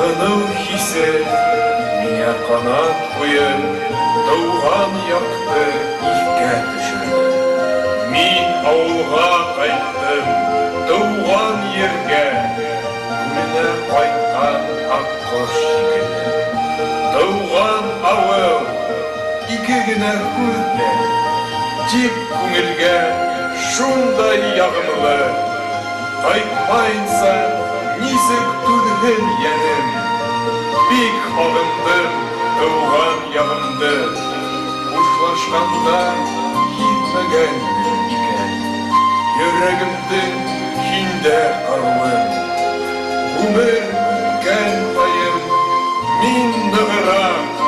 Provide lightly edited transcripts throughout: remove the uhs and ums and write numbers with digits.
Сағыну хисе миңа қанат қойып, тауған яқты икке түшірді. Мин ауылға қайттым, тауған ерге, күліне қайтқан аққош шекелді. Тауған ауыл, ике генә күрде, тик күңелгә шундай ягымлы. Қайтмайынса, нисек түҙһен йәнем, бик һағындым тыуған яғымды. Хушлашҡанда һиҙмәгән икән, йөрәгемдең һиндә ҡарыуын. Ғүмер үткән һайын мин нығыраҡ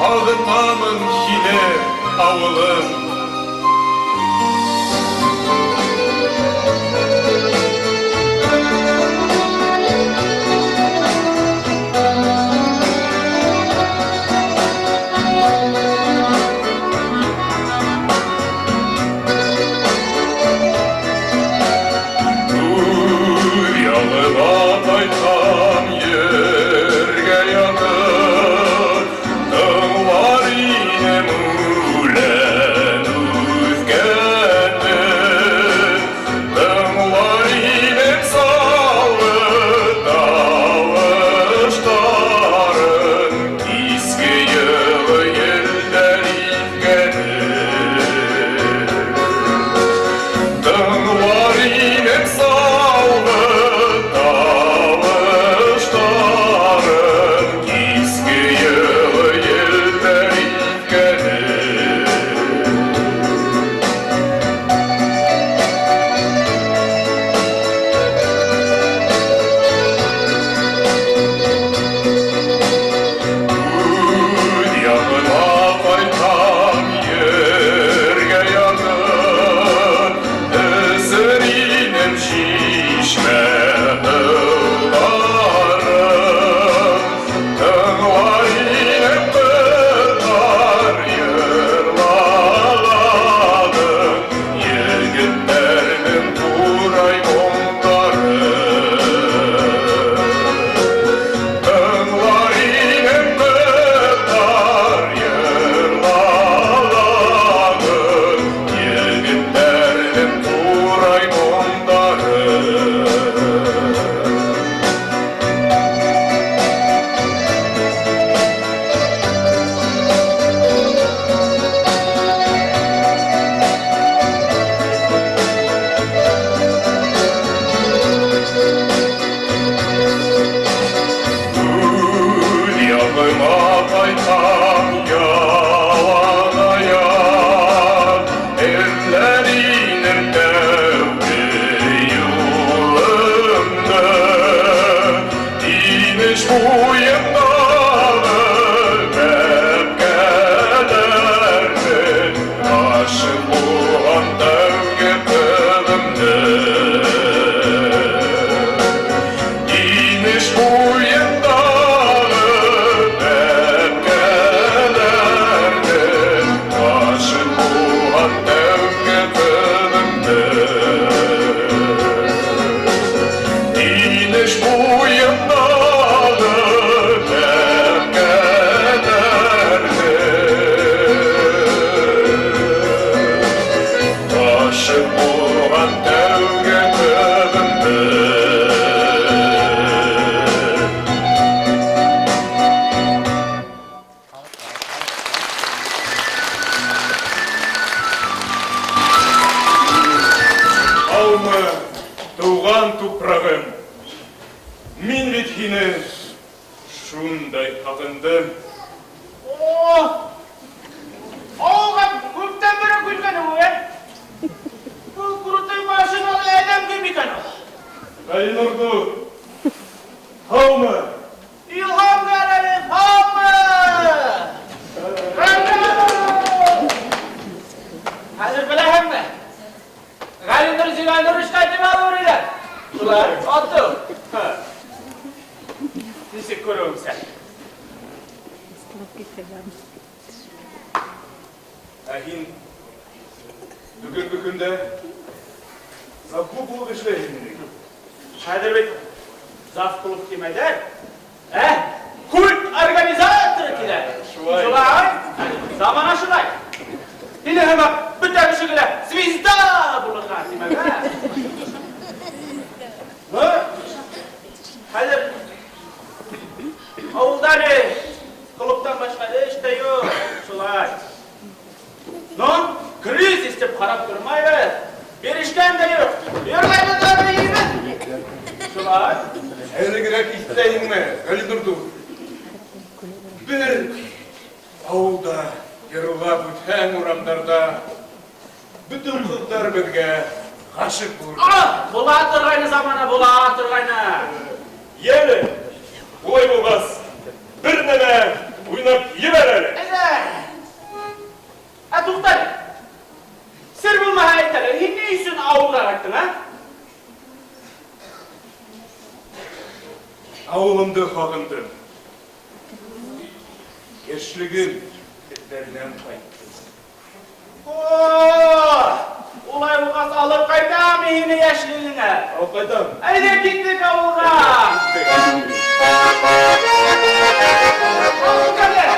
һағынамын һине, ауылым. Туған тупрағым, мин бит һине шундай һағындым. Ауылға көптен бері күлгені ғой, бұл құрытай машиналы әдем кім екен ол? Ғайнұрды, һаумы? Илғам кәрәлі, һаумы! Қазір біләхім бе? Ғайнұр зигайнұр ішқайтым алыр едер. Бұлар, отты. Несек көруім сән. Әхин, бүгінгі күнде завқу болып ішлейін. Шайдырбек, зав қылып демейдер. organizator kile. Şulay. Şulay. Zamana şulay. Yine hemen bütün kişiler Svizda bulurlar demek ha. Ne? Hadi. Avulda ne? Kulüpten başka iş de yok. Şulay. Ne? Kriz istep karab durmayız. Bir işten de yok. Yürümeyin de iyi mi? Şulay. Elgirek isteyin mi? Öyle durdu. Bir avulda, yırılap öten uramlarda bütün kızlar birge aşık bulur. Ah! Bula turgayna zamana, bula turgayna. Yeli, oy bulmaz. Bir neme oynap yibereli. Ede. Tuktar. Sir bulma hayatları. Hindi için avulacaktın ha? Avulumdu hağındım. Gençliğim etlerinden kayıttı. Oo! Ulay bu kaz alıp kayda mı yine yaşlılığına? Al kaydan. Haydi gittik avulga. Avulga ne?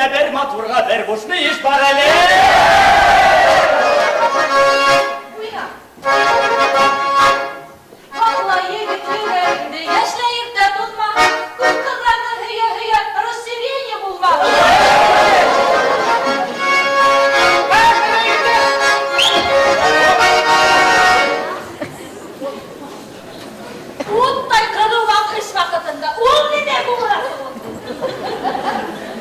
Bizde bir maturga bir kuşlu iş var hele. Uyan. Vallahi yigit yüreğinde yaşlayıp da bulma. Kızlarını hıya hıya Rusya'yı bulma. Uğuttay kırılan kış vakitinde ul ne de bu uğraşın.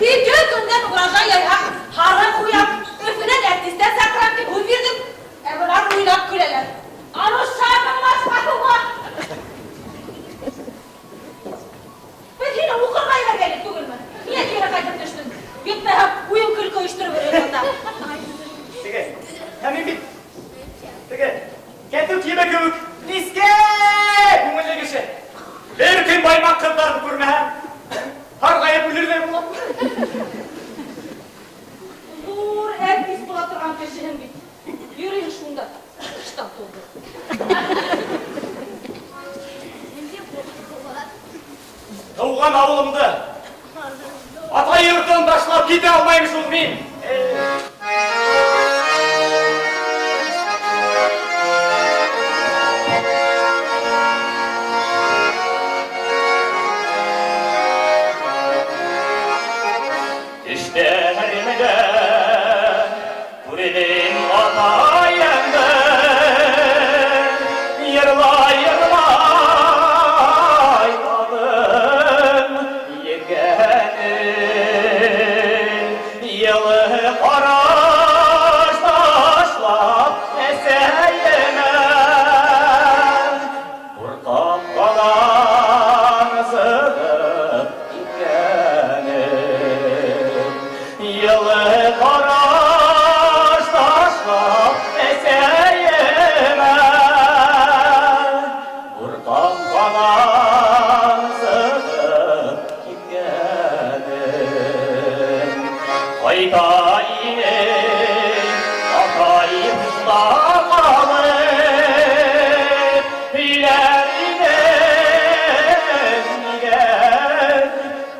Bir günden uğraşan yayha haram uyan üfüne dertiste sakran ki huy verdim. Evler uylap güleler. Anus şarkınmaz bakıma. Ben yine ukurmayla gelip dugulma. Niye kere kayıp düştün? Gitme hep uyum kırk uyuşturuverir orada. Tige, hemen bit. Tige, ketuk yeme gümük. Niske! Kumulya geçe. Bir gün baymak kızlarını kurma hem. Har kayıp bilirler ulan. Dur hep biz bulatırgan peşinin bit. Yürüyün şunda. Kıştan doldu. Doğugan avlumda. Ata yurttan taşlap gide almaymış olmayayım. İşte herimde Kuridin atayende Yırlay yırlay alım yegenin Yılı karaş taşlap eseyemem Kurkak kalan sığıp ikenim Yılı karaş taşlap eseyemem Kurkak kalan sığıp ikenim Hayda inek atayım da kalır Hilerinden gel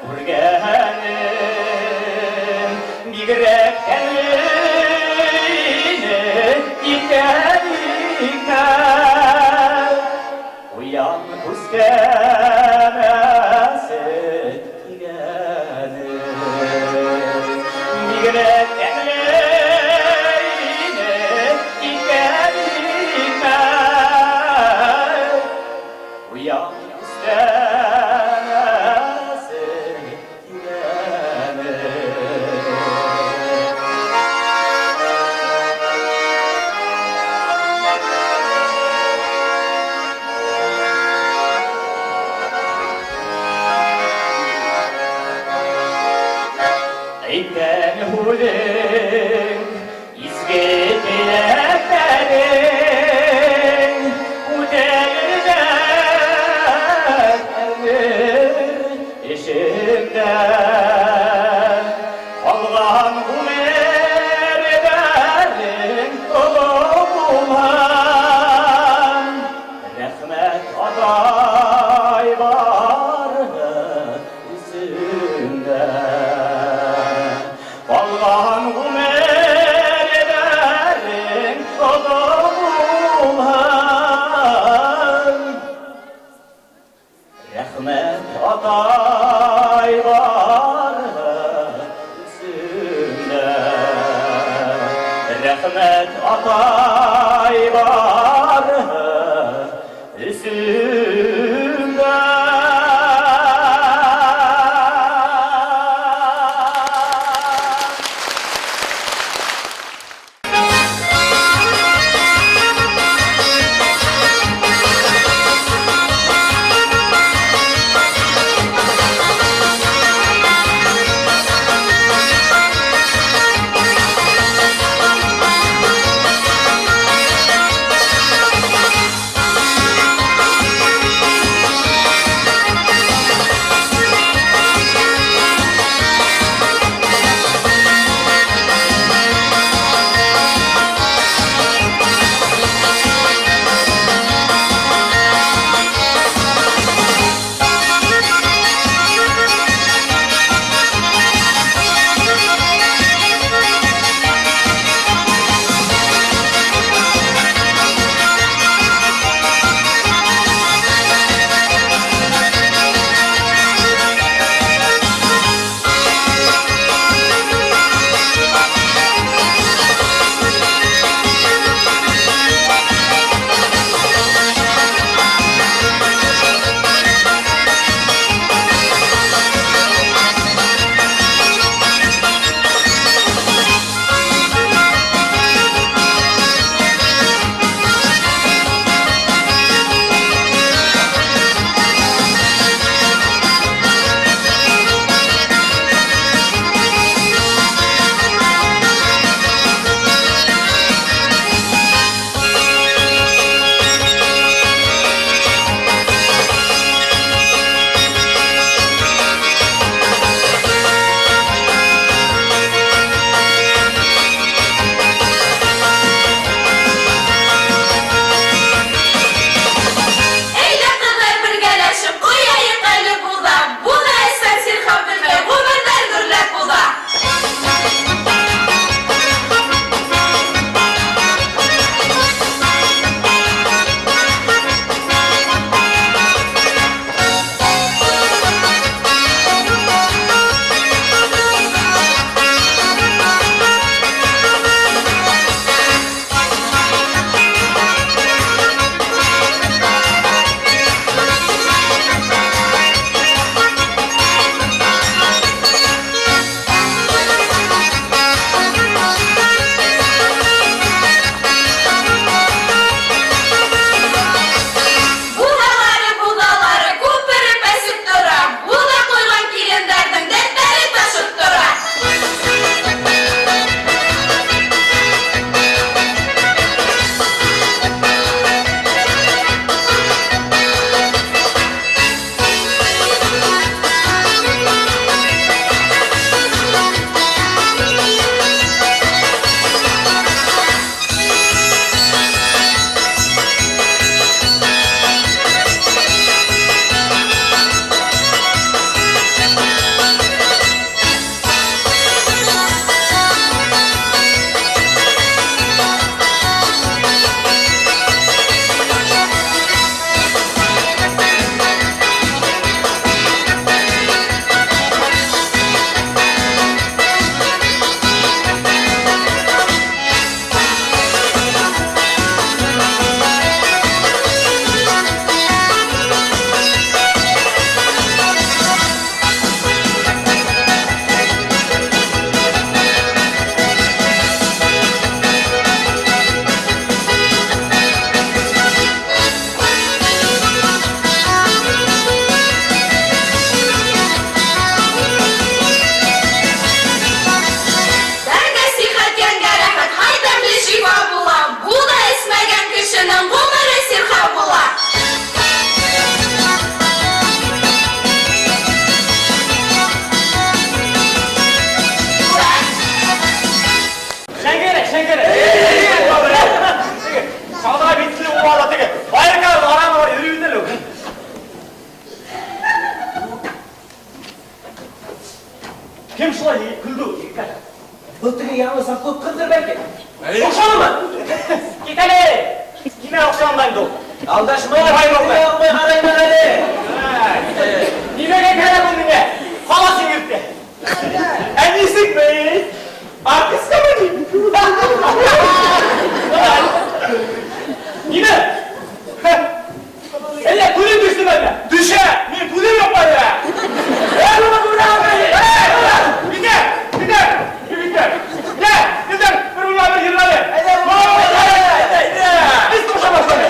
kurgenim Bigrek elini iterikme Uyan kuskemesi gigenim Bigrek elini iterikme Uyan kuskemesi gigenim Eyken hulün izge dileklerin Udelden gelir eşikten Allah'ın humerlerin dolu bulan Rahmet aday vardı yüzünde Allah'ın humerlerin dolu bulan Rahmet aday var Kim şulay kıldı? Bıttığı yanılsan kut kıldır belki. Okşanı mı? Git hele. Yine okşanmayın doğru. Aldaşmaya yapmayı arayın hadi. Yine gel hele bunu yine. Hava sinirdi. En iyisi mi? Artist mi? Yine. Elle kulüm düştü bende. Düşe. Ne kulüm yok bende. Eğer bana bunu abi. Bir de bunlar bir yılları. Biz koşamaz beni.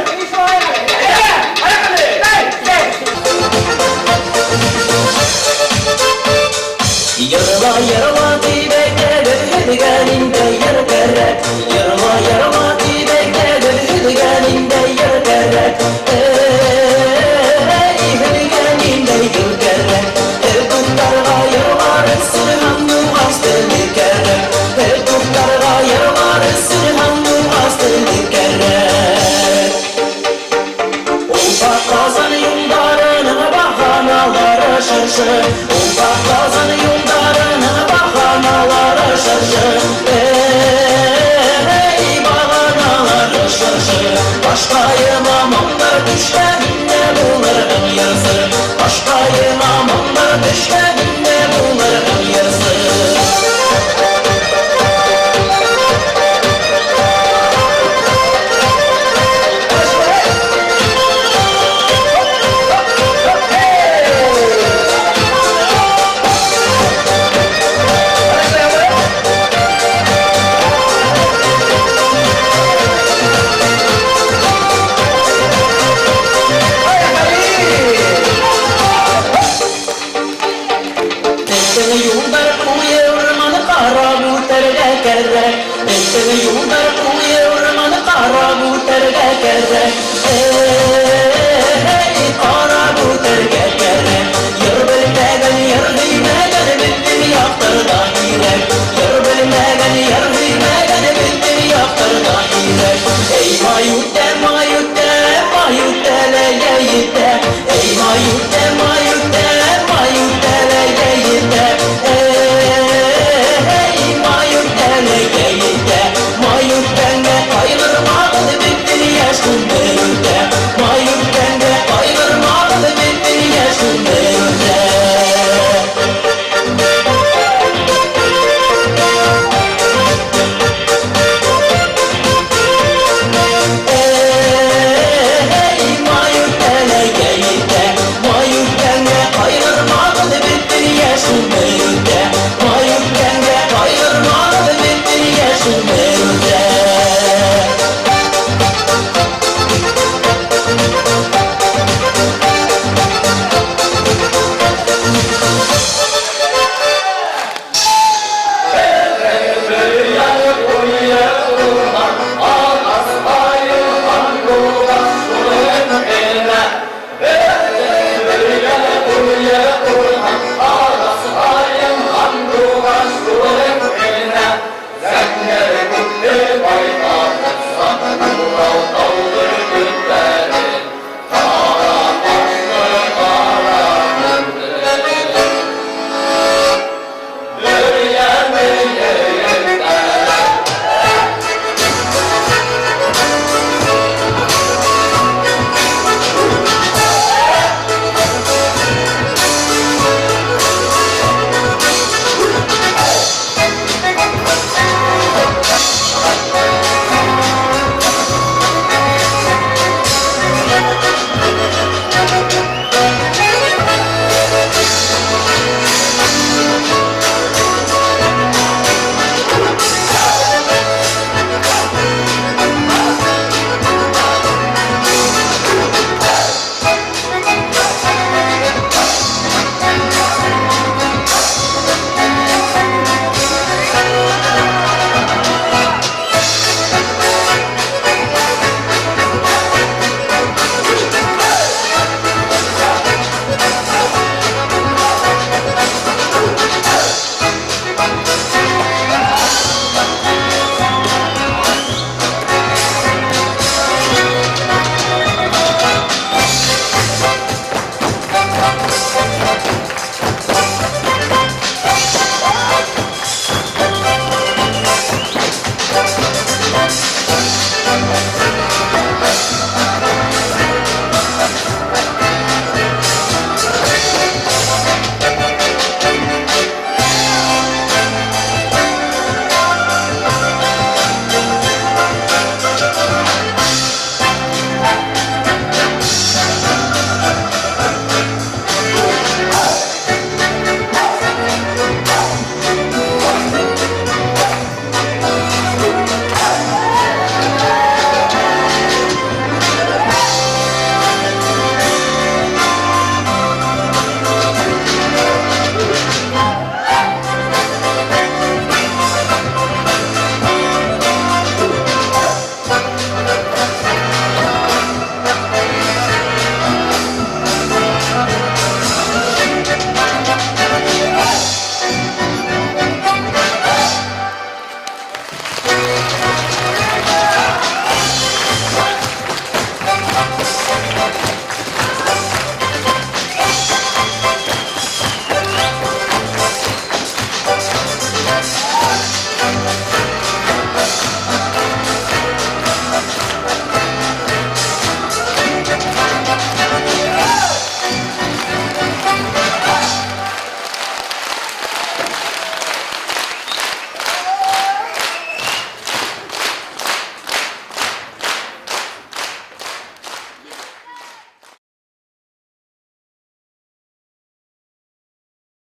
Yarıla yarıla dibekler hüdganinde yarı kerrek Yarıla dibekler hüdganinde yarı kerrek Hüdganinde yarı kerrek Erkutlarga yarılar sırhandım astırdı kerrek Erkutlarga yarılar sırhandım astırdı kerrek Ufak kazan yollarına bahanalara şaşı Ufak kazan yollarına bahanalara şaşı Bahanalara şaşı Başka imamlar düşlerinde bunların yazı Başka imamlar düşlerinde bunların yazı Yollar kuye ormanı kara buterge kerrek Yollar kuye ormanı kara buterge kerrek